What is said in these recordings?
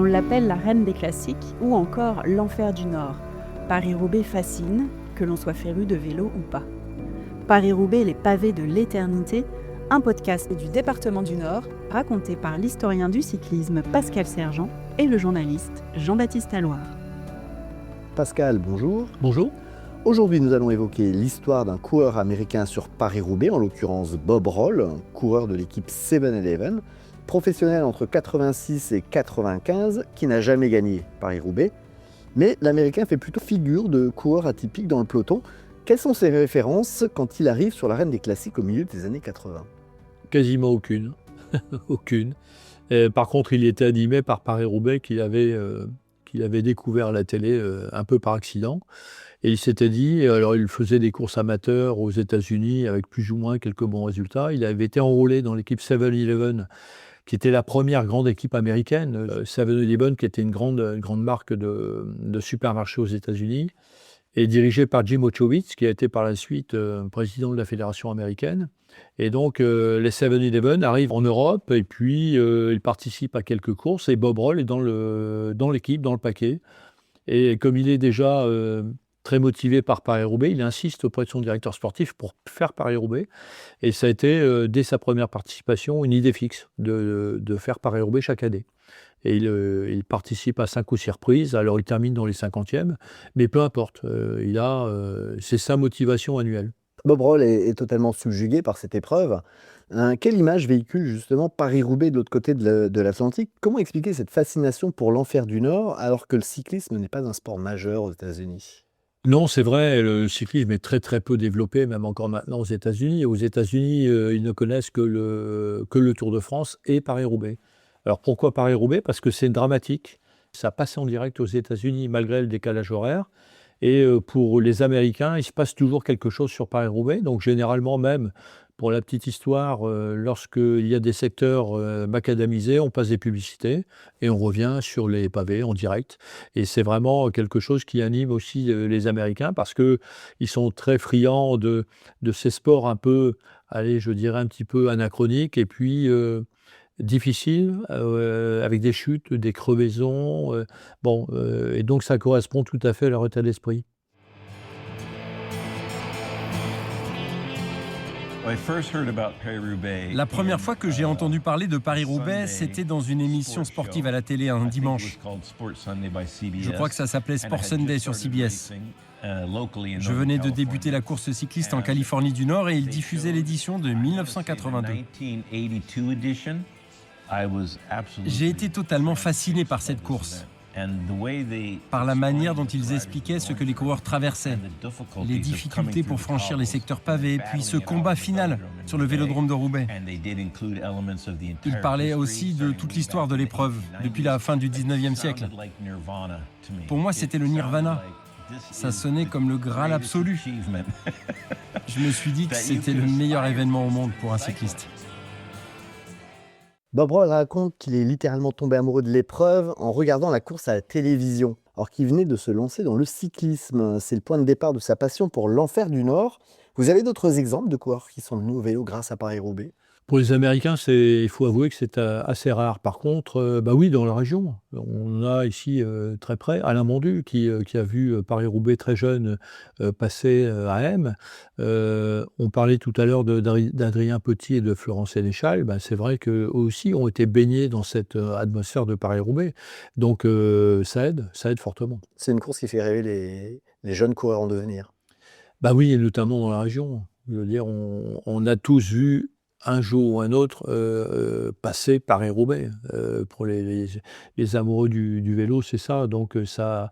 On l'appelle la reine des classiques ou encore l'enfer du Nord. Paris-Roubaix fascine, que l'on soit féru de vélo ou pas. Paris-Roubaix, les pavés de l'éternité, un podcast du département du Nord, raconté par l'historien du cyclisme Pascal Sergent et le journaliste Jean-Baptiste Alloire. Pascal, bonjour. Bonjour. Aujourd'hui, nous allons évoquer l'histoire d'un coureur américain sur Paris-Roubaix, en l'occurrence Bob Roll, un coureur de l'équipe 7-Eleven, professionnel entre 86 et 95, qui n'a jamais gagné Paris-Roubaix. Mais l'Américain fait plutôt figure de coureur atypique dans le peloton. Quelles sont ses références quand il arrive sur l'arène des classiques au milieu des années 80 ? Quasiment aucune. Aucune. Par contre, il était animé par Paris-Roubaix qu'il avait découvert à la télé un peu par accident. Et il s'était dit, alors il faisait des courses amateurs aux États-Unis avec plus ou moins quelques bons résultats. Il avait été enrôlé dans l'équipe 7-Eleven, qui était la première grande équipe américaine. 7-Eleven, qui était une grande marque de supermarché aux États-Unis, et dirigée par Jim Ochowicz, qui a été par la suite président de la fédération américaine. Et donc, les 7-Eleven arrivent en Europe, et puis ils participent à quelques courses, et Bob Roll est dans l'équipe, dans le paquet. Et comme il est déjà très motivé par Paris-Roubaix, il insiste auprès de son directeur sportif pour faire Paris-Roubaix. Et ça a été, dès sa première participation, une idée fixe de faire Paris-Roubaix chaque année. Et il participe à 5 ou 6 reprises, alors il termine dans les 50e, mais peu importe, c'est sa motivation annuelle. Bob Roll est totalement subjugué par cette épreuve. Quelle image véhicule justement Paris-Roubaix de l'autre côté de l'Atlantique ? Comment expliquer cette fascination pour l'enfer du Nord alors que le cyclisme n'est pas un sport majeur aux États-Unis ? Non, c'est vrai, le cyclisme est très très peu développé, même encore maintenant aux États-Unis. Aux États-Unis, ils ne connaissent que le Tour de France et Paris-Roubaix. Alors pourquoi Paris-Roubaix ? Parce que c'est dramatique. Ça passe en direct aux États-Unis malgré le décalage horaire. Et pour les Américains, il se passe toujours quelque chose sur Paris-Roubaix. Donc généralement même, pour la petite histoire, lorsqu'il y a des secteurs macadamisés, on passe des publicités et on revient sur les pavés en direct. Et c'est vraiment quelque chose qui anime aussi les Américains parce qu'ils sont très friands de ces sports un peu, allez, je dirais un petit peu anachroniques et puis difficiles, avec des chutes, des crevaisons. Et donc ça correspond tout à fait à leur état d'esprit. La première fois que j'ai entendu parler de Paris-Roubaix, c'était dans une émission sportive à la télé un dimanche. Je crois que ça s'appelait Sport Sunday sur CBS. Je venais de débuter la course cycliste en Californie du Nord et ils diffusaient l'édition de 1982. J'ai été totalement fasciné par cette course, par la manière dont ils expliquaient ce que les coureurs traversaient, les difficultés pour franchir les secteurs pavés, puis ce combat final sur le vélodrome de Roubaix. Ils parlaient aussi de toute l'histoire de l'épreuve, depuis la fin du 19e siècle. Pour moi, c'était le nirvana. Ça sonnait comme le Graal absolu. Je me suis dit que c'était le meilleur événement au monde pour un cycliste. Bob Roll raconte qu'il est littéralement tombé amoureux de l'épreuve en regardant la course à la télévision, alors qu'il venait de se lancer dans le cyclisme. C'est le point de départ de sa passion pour l'enfer du Nord. Vous avez d'autres exemples de coureurs qui sont venus au vélo grâce à Paris-Roubaix ? Pour les Américains, il faut avouer que c'est assez rare. Par contre, oui, dans la région, on a ici très près Alain Mondu qui a vu Paris-Roubaix très jeune passer à M. On parlait tout à l'heure d'Adrien Petit et de Florent Sénéchal. C'est vrai qu'eux aussi ont été baignés dans cette atmosphère de Paris-Roubaix. Donc ça aide fortement. C'est une course qui fait rêver les jeunes coureurs en devenir. Oui, et notamment dans la région. Je veux dire, on a tous vu un jour ou un autre passer Paris-Roubaix. Pour les amoureux du vélo, c'est ça. Donc ça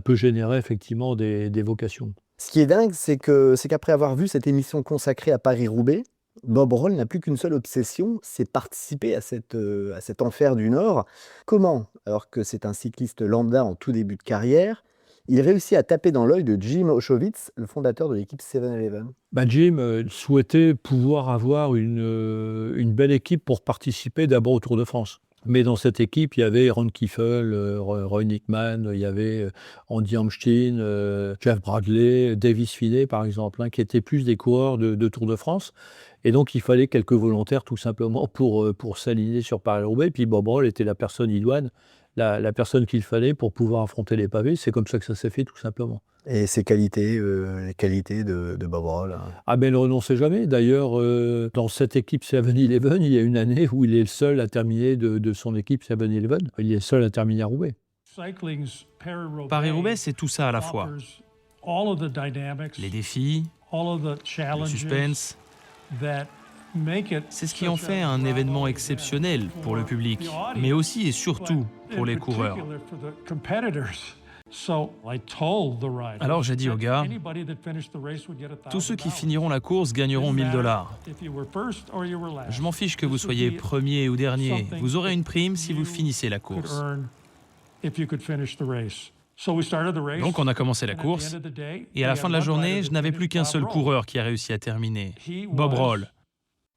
peut générer effectivement des vocations. Ce qui est dingue, c'est qu'après avoir vu cette émission consacrée à Paris-Roubaix, Bob Roll n'a plus qu'une seule obsession, c'est participer à cet enfer du Nord. Comment, alors que c'est un cycliste lambda en tout début de carrière, il réussit à taper dans l'œil de Jim Ochowicz, le fondateur de l'équipe 7-Eleven ? Jim souhaitait pouvoir avoir une belle équipe pour participer d'abord au Tour de France. Mais dans cette équipe, il y avait Ron Kiefel, Roy Nickman, il y avait Andy Amstein, Jeff Bradley, Davis Finney par exemple, qui étaient plus des coureurs de Tour de France. Et donc il fallait quelques volontaires tout simplement pour s'aligner sur Paris-Roubaix. Puis Bob Roll était la personne idoine, la personne qu'il fallait pour pouvoir affronter les pavés. C'est comme ça que ça s'est fait, tout simplement. Et ses qualités, les qualités de Bob Roll. Ah ben, il ne renonçait jamais. D'ailleurs, dans cette équipe 7-Eleven, il y a une année où il est le seul à terminer de son équipe 7-Eleven. Il est le seul à terminer à Roubaix. Paris-Roubaix, c'est tout ça à la fois. Les défis, le suspense. C'est ce qui en fait un événement exceptionnel pour le public, mais aussi et surtout pour les coureurs. Alors j'ai dit aux gars, tous ceux qui finiront la course gagneront $1000. Je m'en fiche que vous soyez premier ou dernier, vous aurez une prime si vous finissez la course. Donc on a commencé la course, et à la fin de la journée, je n'avais plus qu'un seul coureur qui a réussi à terminer, Bob Roll.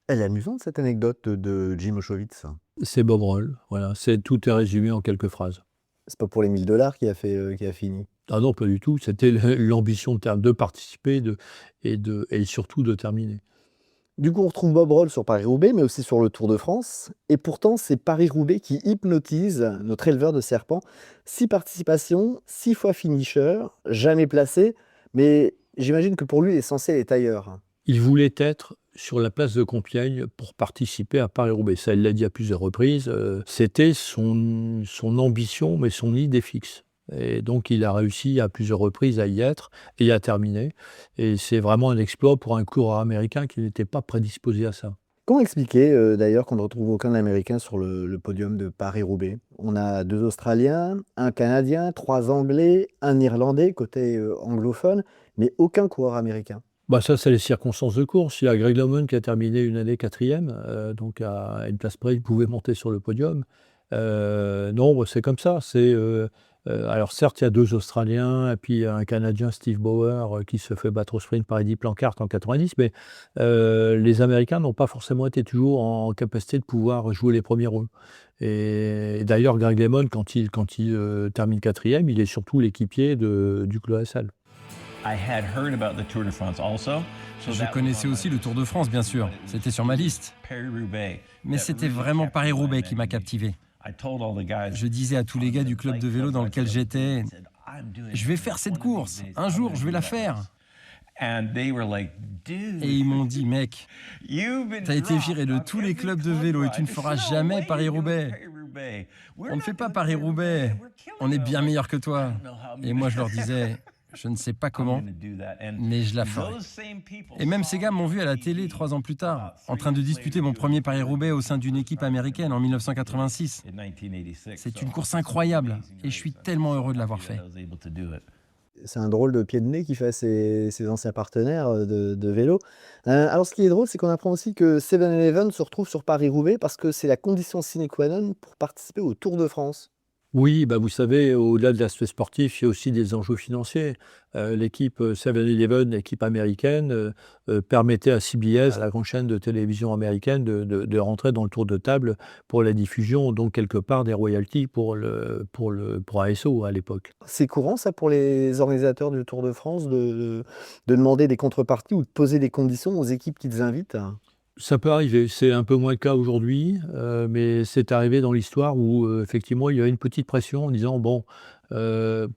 Elle est amusante cette anecdote de Jim Oshowitz. C'est Bob Roll, voilà. Tout est résumé en quelques phrases. C'est pas pour les $1000 qui a fini. Ah non, pas du tout. C'était l'ambition de participer et surtout de terminer. Du coup, on retrouve Bob Roll sur Paris-Roubaix, mais aussi sur le Tour de France. Et pourtant, c'est Paris-Roubaix qui hypnotise notre éleveur de serpents. 6 participations, 6 fois finisher, jamais placé. Mais j'imagine que pour lui, l'essentiel est ailleurs. Il voulait être sur la place de Compiègne pour participer à Paris-Roubaix. Ça, il l'a dit à plusieurs reprises. C'était son ambition, mais son idée fixe. Et donc, il a réussi à plusieurs reprises à y être et à terminer. Et c'est vraiment un exploit pour un coureur américain qui n'était pas prédisposé à ça. Comment expliquer d'ailleurs qu'on ne retrouve aucun Américain sur le podium de Paris-Roubaix? On a 2 Australiens, un Canadien, 3 Anglais, un Irlandais côté anglophone, mais aucun coureur américain. Ça, c'est les circonstances de course. Il y a Greg LeMond qui a terminé une année 4e, donc à une place près, il pouvait monter sur le podium. Non, c'est comme ça. Alors certes, il y a 2 Australiens et puis un Canadien, Steve Bauer, qui se fait battre au sprint par Eddie Planckaert en 90, mais les Américains n'ont pas forcément été toujours en capacité de pouvoir jouer les premiers rôles. Et d'ailleurs, Greg LeMond, quand il termine 4e, il est surtout l'équipier du Claude Hassal. Je connaissais aussi le Tour de France, bien sûr. C'était sur ma liste. Mais c'était vraiment Paris-Roubaix qui m'a captivé. Je disais à tous les gars du club de vélo dans lequel j'étais, je vais faire cette course. Un jour, je vais la faire. Et ils m'ont dit, mec, t'as été viré de tous les clubs de vélo et tu ne feras jamais Paris-Roubaix. On ne fait pas Paris-Roubaix. On est bien meilleur que toi. Et moi, je leur disais, je ne sais pas comment, mais je la ferai. Et même ces gars m'ont vu à la télé 3 ans plus tard, en train de disputer mon premier Paris-Roubaix au sein d'une équipe américaine en 1986. C'est une course incroyable et je suis tellement heureux de l'avoir fait. C'est un drôle de pied de nez qui fait ses anciens partenaires de vélo. Alors ce qui est drôle, c'est qu'on apprend aussi que 7-Eleven se retrouve sur Paris-Roubaix parce que c'est la condition sine qua non pour participer au Tour de France. Oui, vous savez, au-delà de l'aspect sportif, il y a aussi des enjeux financiers. L'équipe 7-Eleven, l'équipe américaine, permettait à CBS, la grande chaîne de télévision américaine, de rentrer dans le tour de table pour la diffusion, donc quelque part des royalties pour ASO à l'époque. C'est courant ça pour les organisateurs du Tour de France de demander des contreparties ou de poser des conditions aux équipes qu'ils invitent? Ça peut arriver, c'est un peu moins le cas aujourd'hui, mais c'est arrivé dans l'histoire où effectivement il y a une petite pression en disant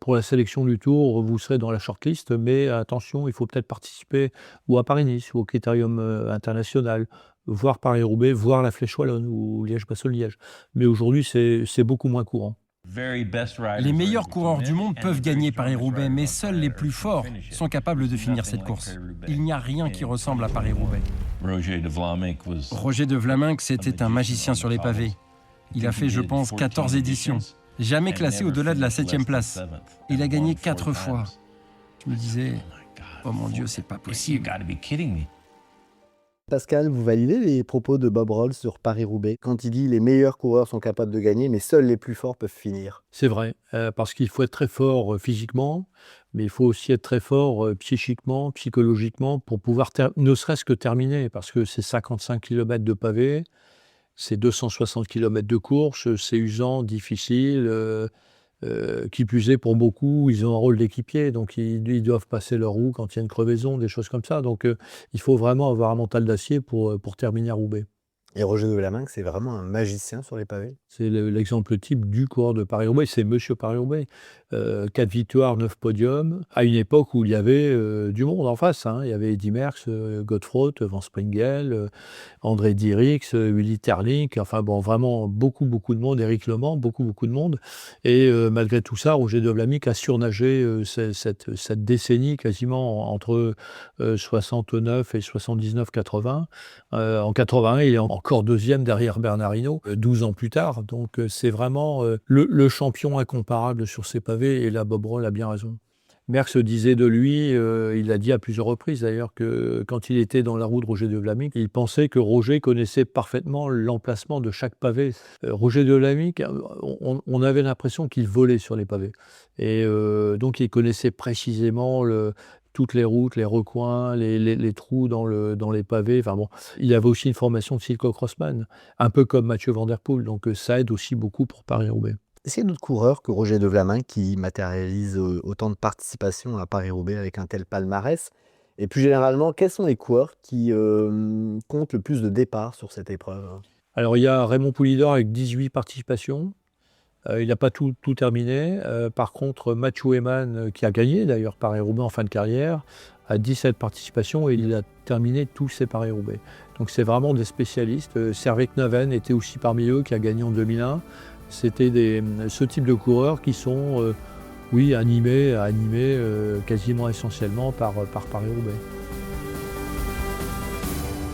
pour la sélection du Tour, vous serez dans la shortlist, mais attention, il faut peut-être participer ou à Paris-Nice ou au Critérium international, voire Paris-Roubaix, voire la Flèche Wallonne ou Liège-Bastogne-Liège. Mais aujourd'hui, c'est beaucoup moins courant. Les meilleurs coureurs du monde peuvent gagner Paris-Roubaix, mais seuls les plus forts sont capables de finir cette course. Il n'y a rien qui ressemble à Paris-Roubaix. Roger de Vlaminck, c'était un magicien sur les pavés. Il a fait, je pense, 14 éditions. Jamais classé au-delà de la 7e place. Il a gagné 4 fois. Je me disais, oh mon Dieu, c'est pas possible. Pascal, vous validez les propos de Bob Roll sur Paris-Roubaix quand il dit les meilleurs coureurs sont capables de gagner, mais seuls les plus forts peuvent finir? C'est vrai, parce qu'il faut être très fort physiquement, mais il faut aussi être très fort psychiquement, psychologiquement, pour pouvoir ne serait-ce que terminer, parce que c'est 55 km de pavé, c'est 260 km de course, c'est usant, difficile. Qui plus est, pour beaucoup, ils ont un rôle d'équipier, donc ils doivent passer leur roue quand il y a une crevaison, des choses comme ça. Donc il faut vraiment avoir un mental d'acier pour terminer à Roubaix. Et Roger de Vlaminck, c'est vraiment un magicien sur les pavés. C'est l'exemple type du coureur de Paris-Roubaix, c'est Monsieur Paris-Roubaix. 4 victoires, 9 podiums, à une époque où il y avait du monde en face. Il y avait Eddy Merckx, Godefroot, Van Springel, André Dierix, Willy Terling, enfin bon, vraiment beaucoup de monde, Éric Lemand, beaucoup de monde. Et malgré tout ça, Roger de Vlaminck a surnagé cette décennie quasiment entre 69 et 79-80. En 81, il est encore deuxième derrière Bernard Hinault, 12 ans plus tard. Donc c'est vraiment le champion incomparable sur ces pavés. Et là, Bob Roll a bien raison. Merckx disait de lui, il l'a dit à plusieurs reprises d'ailleurs, que quand il était dans la roue de Roger de Vlaminck, il pensait que Roger connaissait parfaitement l'emplacement de chaque pavé. Roger de Vlaminck, on avait l'impression qu'il volait sur les pavés. Et donc il connaissait précisément toutes les routes, les recoins, les trous dans les pavés. Enfin bon, il avait aussi une formation de cyclo-crossman, un peu comme Mathieu Van Der Poel. Donc ça aide aussi beaucoup pour Paris-Roubaix. Est-ce qu'il y a d'autres coureurs que Roger de Vlaminck qui matérialisent autant de participation à Paris-Roubaix avec un tel palmarès? Et plus généralement, quels sont les coureurs qui comptent le plus de départs sur cette épreuve? Alors il y a Raymond Poulidor avec 18 participations. Il n'a pas tout terminé. Par contre, Mathieu Heyman, qui a gagné d'ailleurs Paris-Roubaix en fin de carrière, a 17 participations et il a terminé tous ses Paris-Roubaix. Donc c'est vraiment des spécialistes. Servais Knaven était aussi parmi eux, qui a gagné en 2001. C'était ce type de coureurs qui sont animés quasiment essentiellement par Paris-Roubaix.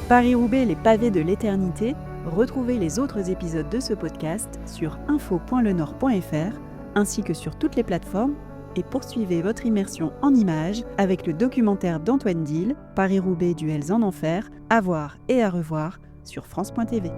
Paris-Roubaix, les pavés de l'éternité. Retrouvez les autres épisodes de ce podcast sur info.lenord.fr ainsi que sur toutes les plateformes et poursuivez votre immersion en images avec le documentaire d'Antoine Diehl, Paris-Roubaix Duels en enfer, à voir et à revoir sur France.tv.